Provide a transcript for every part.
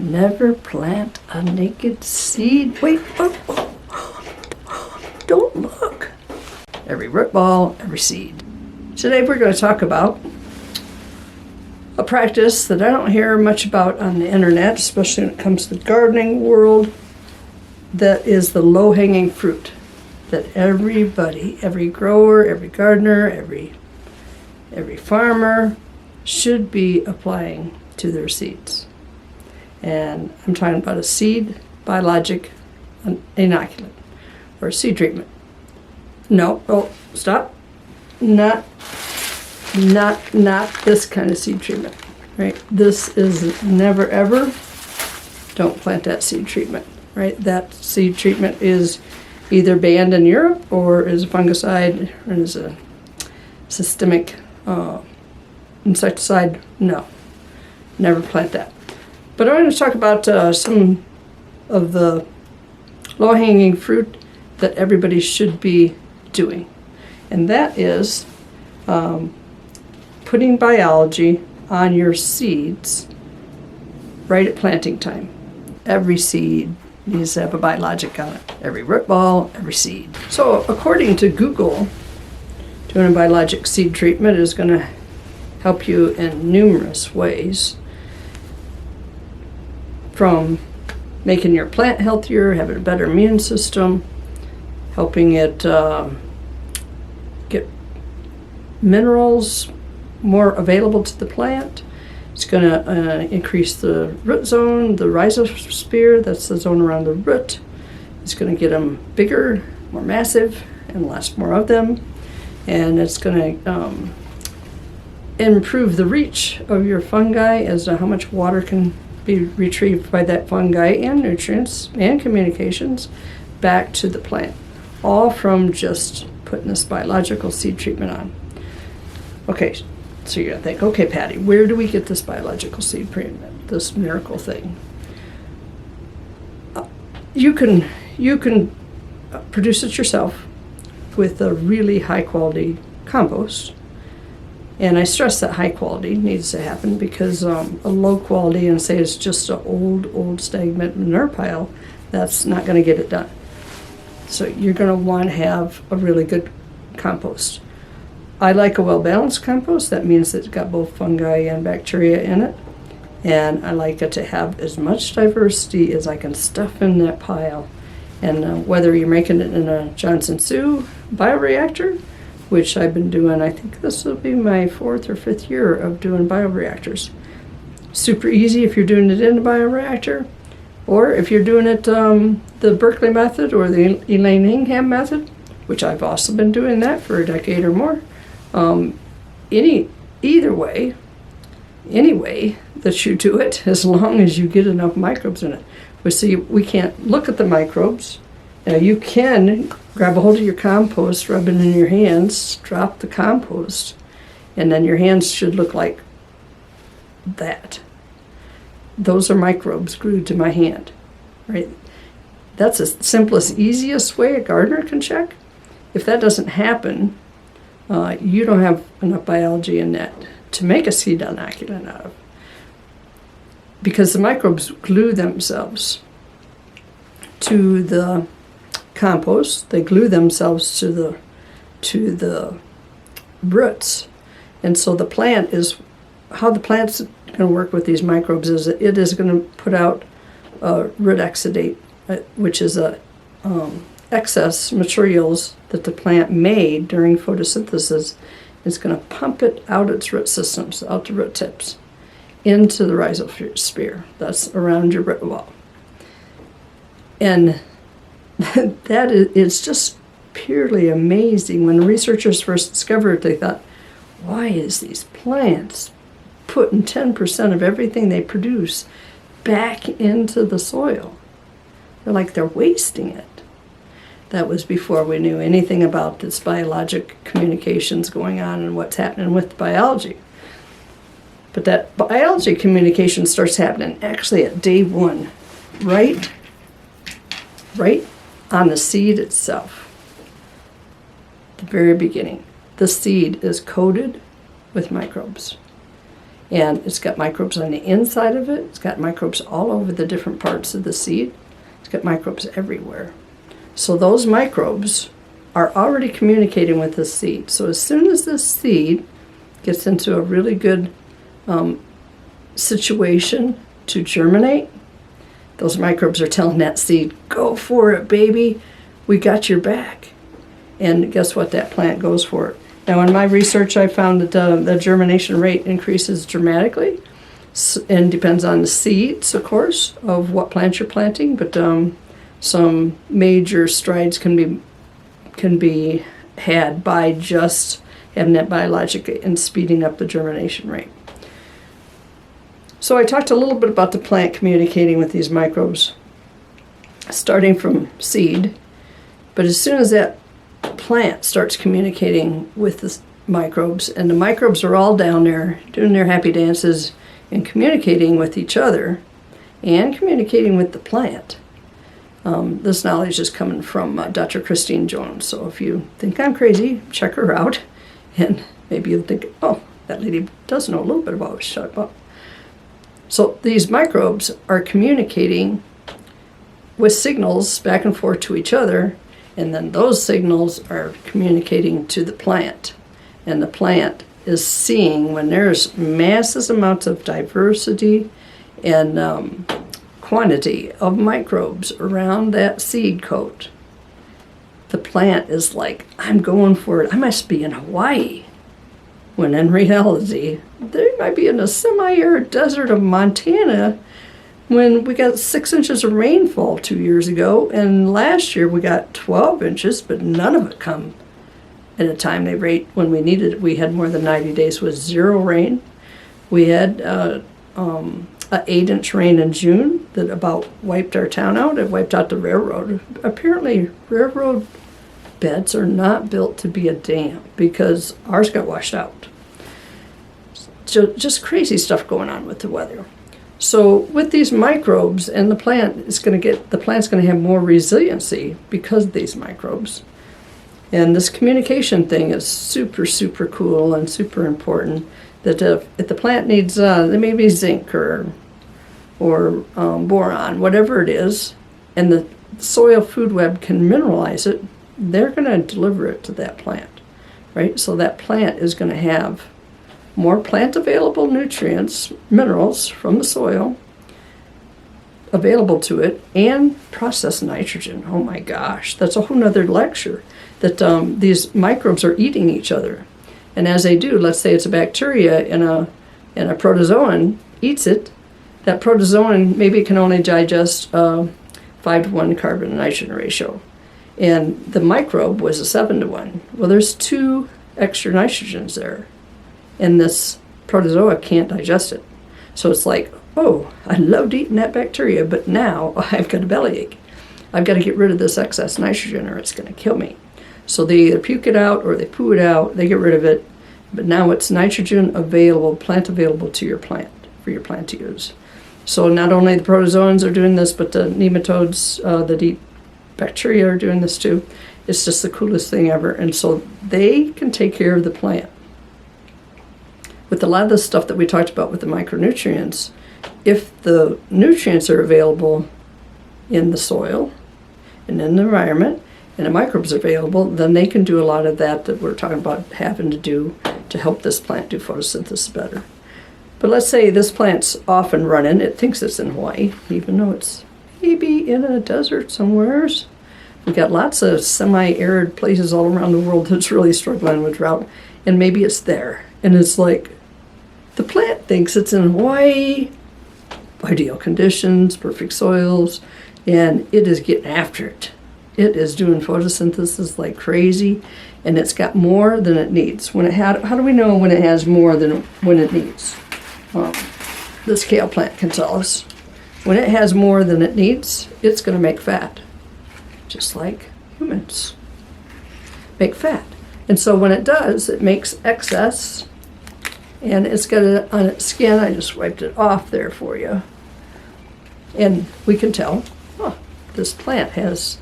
Never plant a naked seed. Wait, don't look. Every root ball, every seed. Today we're going to talk about a practice that I don't hear much about on the internet, especially when it comes to the gardening world, that is the low-hanging fruit that everybody, every grower, every gardener, every farmer should be applying to their seeds. And I'm talking about a seed biologic inoculant or a seed treatment. No, oh, stop. Not this kind of seed treatment, right? This is never ever, don't plant that seed treatment, right? That seed treatment is either banned in Europe or is a fungicide or is a systemic insecticide. No, never plant that. But I'm going to talk about some of the low-hanging fruit that everybody should be doing. And that is putting biology on your seeds right at planting time. Every seed needs to have a biologic on it. Every root ball, every seed. So according to Google, doing a biologic seed treatment is going to help you in numerous ways. From making your plant healthier, having a better immune system, helping it get minerals more available to the plant. It's going to increase the root zone, the rhizosphere, that's the zone around the root. It's going to get them bigger, more massive, and less more of them. And it's going to improve the reach of your fungi as to how much water can be retrieved by that fungi and nutrients and communications back to the plant, all from just putting this biological seed treatment on. Okay, so you're gonna think, okay, Patti, where do we get this biological seed treatment, this miracle thing? You can produce it yourself with a really high quality compost. And I stress that high quality needs to happen because a low quality, and say it's just an old stagnant manure pile, that's not going to get it done. So you're going to want to have a really good compost. I like a well-balanced compost. That means it's got both fungi and bacteria in it. And I like it to have as much diversity as I can stuff in that pile. And whether you're making it in a Johnson Sioux bioreactor, which I've been doing, I think this will be my 4th or 5th year of doing bioreactors. Super easy if you're doing it in a bioreactor, or if you're doing it the Berkeley method or the Elaine Hingham method, which I've also been doing that for a decade or more. Either way, any way that you do it, as long as you get enough microbes in it. But see, we can't look at the microbes. Now you can grab a hold of your compost, rub it in your hands, drop the compost, and then your hands should look like that. Those are microbes glued to my hand, right? That's the simplest, easiest way a gardener can check. If that doesn't happen, you don't have enough biology in that to make a seed inoculant out of. Because the microbes glue themselves to the compost, they glue themselves to the roots, and so the plant is, how the plant's going to work with these microbes is that it is going to put out root exudate, which is a excess materials that the plant made during photosynthesis. It's going to pump it out its root systems, out the root tips, into the rhizosphere that's around your root wall. And that is just purely amazing. When researchers first discovered it, they thought, why is these plants putting 10% of everything they produce back into the soil? They're wasting it. That was before we knew anything about this biologic communications going on and what's happening with biology. But that biology communication starts happening actually at day one, right on the seed itself. The very beginning. The seed is coated with microbes. And it's got microbes on the inside of it. It's got microbes all over the different parts of the seed. It's got microbes everywhere. So those microbes are already communicating with the seed. So as soon as this seed gets into a really good situation to germinate, those microbes are telling that seed, go for it, baby. We got your back. And guess what? That plant goes for it. Now, in my research, I found that the germination rate increases dramatically, and depends on the seeds, of course, of what plant you're planting. But some major strides can be had by just having that biologic and speeding up the germination rate. So I talked a little bit about the plant communicating with these microbes, starting from seed. But as soon as that plant starts communicating with the microbes, and the microbes are all down there doing their happy dances and communicating with each other and communicating with the plant. This knowledge is coming from Dr. Christine Jones. So if you think I'm crazy, check her out, and maybe you'll think, oh, that lady does know a little bit about what she's talking about. So these microbes are communicating with signals back and forth to each other, and then those signals are communicating to the plant. And the plant is seeing when there's massive amounts of diversity and quantity of microbes around that seed coat. The plant is like, I'm going for it. I must be in Hawaii. When in reality, they might be in a semi-arid desert of Montana when we got 6 inches of rainfall 2 years ago, and last year we got 12 inches, but none of it come at a time when we needed it. We had more than 90 days with zero rain. We had an 8-inch rain in June that about wiped our town out. It wiped out the railroad. Apparently, railroad beds are not built to be a dam because ours got washed out. So just crazy stuff going on with the weather. So with these microbes, and the plant's going to have more resiliency because of these microbes. And this communication thing is super, super cool and super important. That if the plant needs maybe zinc or boron, whatever it is, and the soil food web can mineralize it, they're going to deliver it to that plant, right? So that plant is going to have more plant available nutrients, minerals from the soil available to it, and processed nitrogen. Oh my gosh, that's a whole nother lecture, that these microbes are eating each other. And as they do, let's say it's a bacteria and a protozoan eats it, that protozoan maybe can only digest 5-to-1 carbon to nitrogen ratio. And the microbe was a 7-to-1. Well, there's 2 extra nitrogens there, and this protozoa can't digest it. So it's like, oh, I loved eating that bacteria, but now I've got a bellyache. I've got to get rid of this excess nitrogen or it's going to kill me. So they either puke it out or they poo it out, they get rid of it, but now it's nitrogen available, plant available to your plant, for your plant to use. So not only the protozoans are doing this, but the nematodes that eat bacteria are doing this too. It's just the coolest thing ever. And so they can take care of the plant. With a lot of the stuff that we talked about with the micronutrients, if the nutrients are available in the soil and in the environment, and the microbes are available, then they can do a lot of that we're talking about having to do to help this plant do photosynthesis better. But let's say this plant's off and running. It thinks it's in Hawaii, even though it's maybe in a desert somewheres. We've got lots of semi-arid places all around the world that's really struggling with drought, and maybe it's there. And it's like, the plant thinks it's in Hawaii, ideal conditions, perfect soils, and it is getting after it. It is doing photosynthesis like crazy, and it's got more than it needs. How do we know when it has more than when it needs? This kale plant can tell us. When it has more than it needs, it's going to make fat, just like humans make fat. And so when it does, it makes excess, and it's got it on its skin. I just wiped it off there for you. And we can tell, this plant has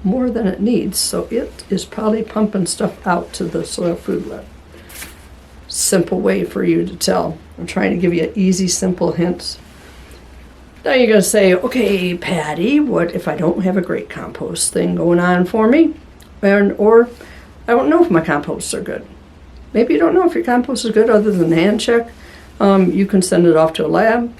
more than it needs, so it is probably pumping stuff out to the soil food web. simple way for you to tell. I'm trying to give you easy, simple hints. Now you're going to say, okay, Patti, what if I don't have a great compost thing going on for me? Or I don't know if my composts are good. Maybe you don't know if your compost is good other than the hand check. You can send it off to a lab.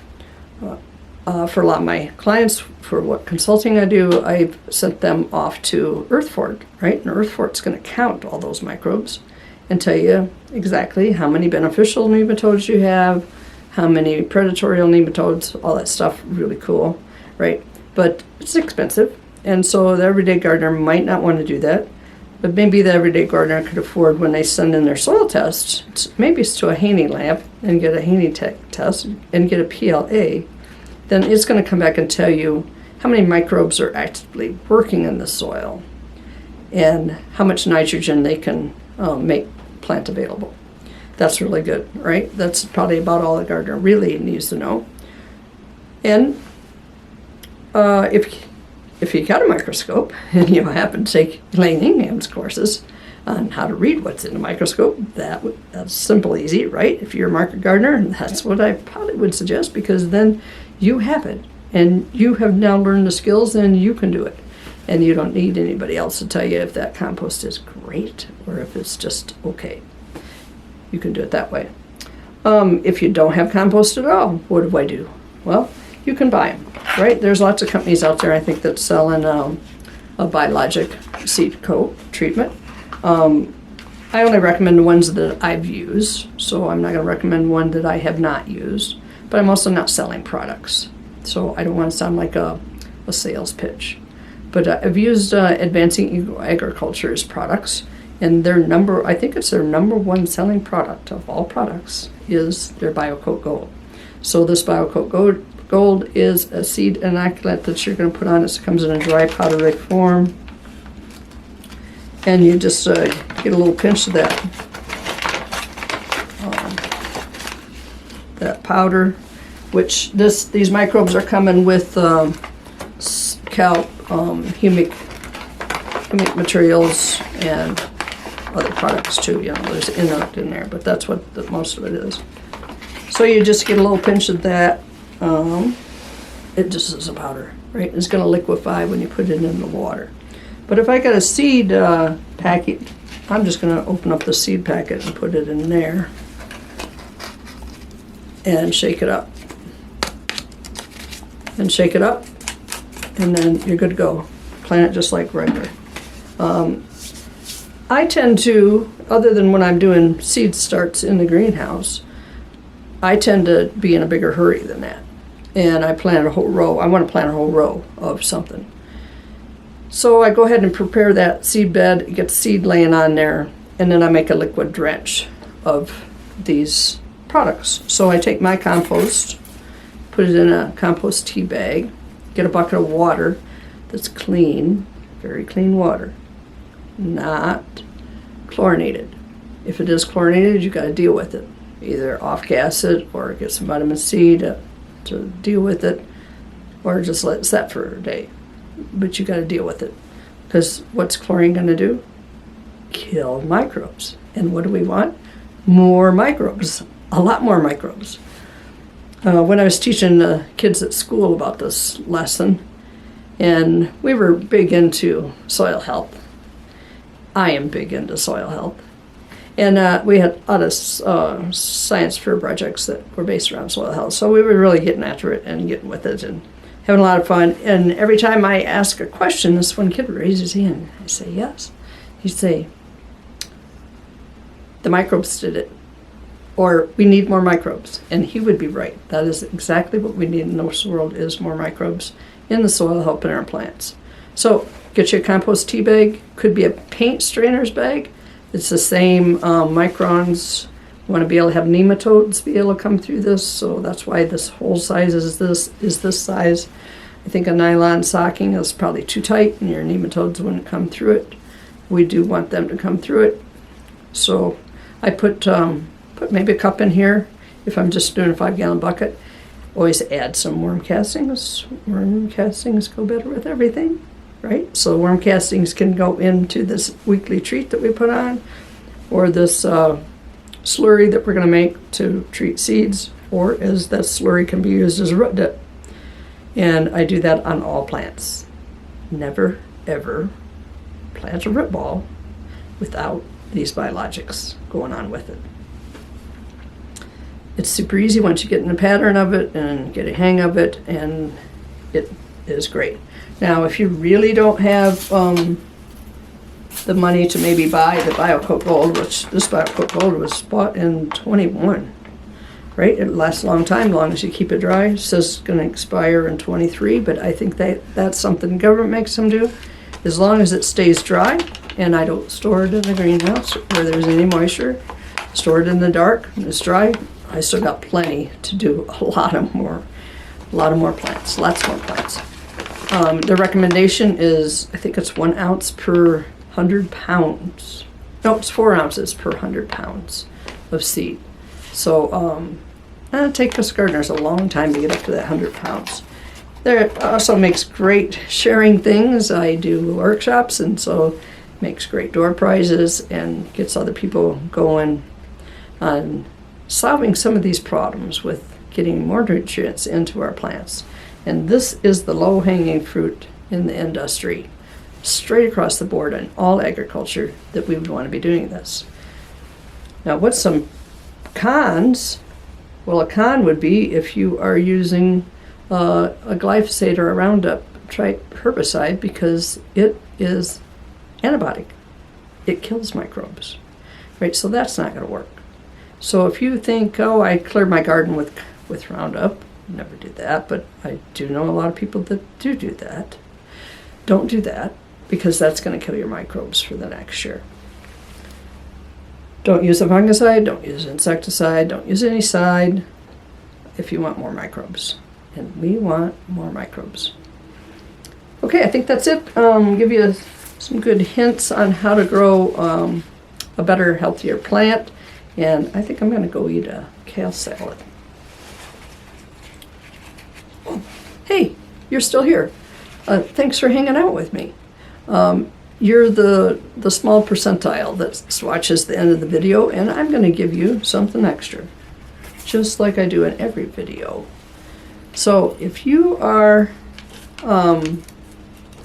For a lot of my clients, for what consulting I do, I've sent them off to Earthfort, right? And Earthfort's going to count all those microbes and tell you exactly how many beneficial nematodes you have, how many predatory nematodes, all that stuff. Really cool, right? But it's expensive, and so the everyday gardener might not want to do that. But maybe the everyday gardener could afford, when they send in their soil tests, maybe it's to a Haney lab and get a Haney test and get a PLA, then it's going to come back and tell you how many microbes are actively working in the soil and how much nitrogen they can make plant available. That's really good, right? That's probably about all the gardener really needs to know. And if you got a microscope and you happen to take Elaine Ingham's courses on how to read what's in a microscope, that's simple, easy, right? If you're a market gardener, that's what I probably would suggest, because then you have it and you have now learned the skills and you can do it. And you don't need anybody else to tell you if that compost is great or if it's just okay. You can do it that way. If you don't have compost at all, what do I do? Well, you can buy them, right? There's lots of companies out there, I think, that sell a Biologic seed coat treatment. I only recommend the ones that I've used, so I'm not going to recommend one that I have not used. But I'm also not selling products, so I don't want to sound like a sales pitch. But I've used Advancing Agriculture's products, and I think it's their number one selling product of all products is their BioCoat Gold. So this BioCoat Gold is a seed inoculant that you're going to put on. It comes in a dry powder-like form, and you just get a little pinch of that powder, which these microbes are coming with humic materials and other products too. You know, there's inoculant in there, but that's what most of it is. So you just get a little pinch of that. It just is a powder, right? It's going to liquefy when you put it in the water. But if I got a seed packet, I'm just going to open up the seed packet and put it in there and shake it up. And shake it up, and then you're good to go. Plant it just like regular. I tend to, other than when I'm doing seed starts in the greenhouse, I tend to be in a bigger hurry than that. And I plant a whole row. I want to plant a whole row of something. So I go ahead and prepare that seed bed, get the seed laying on there, and then I make a liquid drench of these products. So I take my compost, put it in a compost tea bag, get a bucket of water that's clean, very clean water, not chlorinated. If it is chlorinated, you got to deal with it. Either off-gas it or get some vitamin C to deal with it, or just let it set for a day. But you got to deal with it, because what's chlorine going to do? Kill microbes. And what do we want? More microbes, a lot more microbes. When I was teaching the kids at school about this lesson, and we were big into soil health. I am big into soil health. And we had a lot of science fair projects that were based around soil health. So we were really getting after it and getting with it and having a lot of fun. And every time I ask a question, this one kid would raise his hand. I say, yes. He'd say, the microbes did it. Or we need more microbes. And he would be right. That is exactly what we need in this world, is more microbes in the soil helping our plants. So get you a compost tea bag. Could be a paint strainer's bag. It's the same microns. You want to be able to have nematodes be able to come through this, so that's why this whole size is this size. I think a nylon socking is probably too tight, and your nematodes wouldn't come through it. We do want them to come through it, so I put maybe a cup in here if I'm just doing a 5-gallon bucket. Always add some worm castings. Worm castings go better with everything. Right? So worm castings can go into this weekly treat that we put on, or this slurry that we're going to make to treat seeds, or as that slurry can be used as a root dip. And I do that on all plants. Never, ever plant a root ball without these biologics going on with it. It's super easy once you get in the pattern of it and get a hang of it, and it is great. Now, if you really don't have the money to maybe buy the BioCoat Gold, which this BioCoat Gold was bought in 21, right? It lasts a long time, long as you keep it dry. It says it's going to expire in 23, but I think that's something the government makes them do. As long as it stays dry, and I don't store it in the greenhouse where there's any moisture, store it in the dark, and it's dry, I still got plenty to do a lot more plants, lots more plants. The recommendation is, I think it's 1 ounce per 100 pounds. No, it's 4 ounces per 100 pounds of seed. So it takes us gardeners a long time to get up to that 100 pounds. There also makes great sharing things. I do workshops, and so makes great door prizes and gets other people going on solving some of these problems with getting more nutrients into our plants. And this is the low-hanging fruit in the industry, straight across the board in all agriculture, that we would want to be doing this. Now, what's some cons? Well, a con would be if you are using a glyphosate or a Roundup type herbicide, because it is antibiotic. It kills microbes, right? So that's not going to work. So if you think, oh, I cleared my garden with Roundup, never do that, but I do know a lot of people that do that. Don't do that, because that's going to kill your microbes for the next year. Don't use a fungicide, don't use insecticide, don't use any side if you want more microbes. And we want more microbes. Okay, I think that's it. Give you some good hints on how to grow a better, healthier plant. And I think I'm going to go eat a kale salad. Oh, hey, you're still here. Thanks for hanging out with me. You're the small percentile that watches the end of the video, and I'm going to give you something extra, just like I do in every video. So if you are,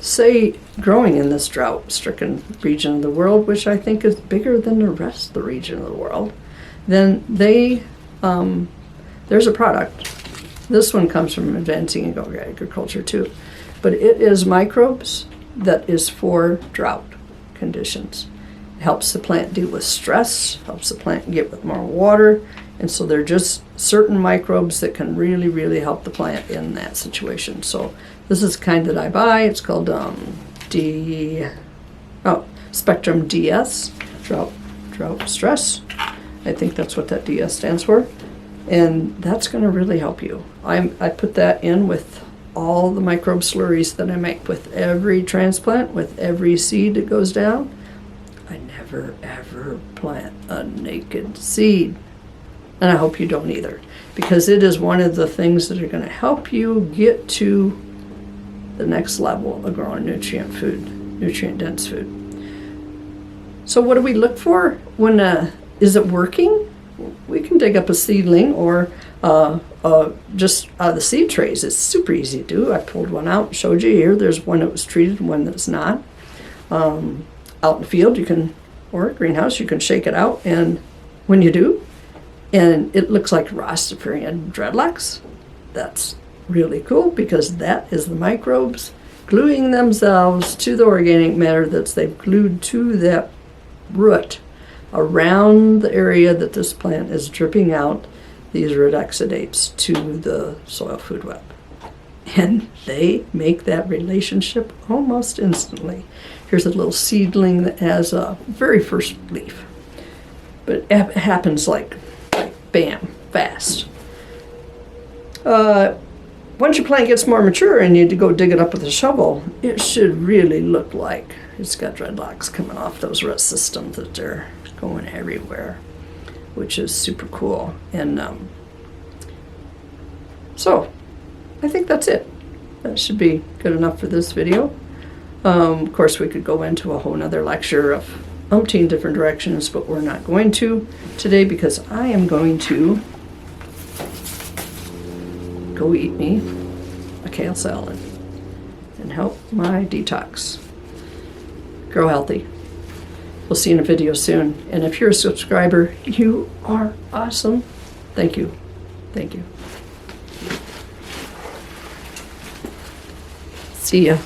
say, growing in this drought-stricken region of the world, which I think is bigger than the rest of the region of the world, then there's a product. This one comes from Advancing Agriculture too, but it is microbes that is for drought conditions. It helps the plant deal with stress, helps the plant get with more water, and so they're just certain microbes that can really, really help the plant in that situation. So this is the kind that I buy. It's called Spectrum DS, drought stress. I think that's what that DS stands for. And that's going to really help you. I put that in with all the microbe slurries that I make with every transplant, with every seed that goes down. I never, ever plant a naked seed. And I hope you don't either, because it is one of the things that are going to help you get to the next level of growing nutrient-dense food. So what do we look for when is it working? We can dig up a seedling or just out of the seed trays. It's super easy to do. I pulled one out and showed you here. There's one that was treated and one that's not. Out in the field, or a greenhouse, you can shake it out, and when you do, and it looks like Rhizosphere dreadlocks, that's really cool, because that is the microbes gluing themselves to the organic matter that they've glued to that root around the area that this plant is dripping out these root exudates to the soil food web. And they make that relationship almost instantly. Here's a little seedling that has a very first leaf. But it happens like bam, fast. Once your plant gets more mature and you go dig it up with a shovel, it should really look like it's got dreadlocks coming off those root systems that they're going everywhere, which is super cool. And so I think that's it. That should be good enough for this video. Of course, we could go into a whole nother lecture of umpteen different directions, but we're not going to today because I am going to go eat me a kale salad and help my detox. Grow healthy. We'll see you in a video soon. And if you're a subscriber, you are awesome. Thank you. Thank you. See ya.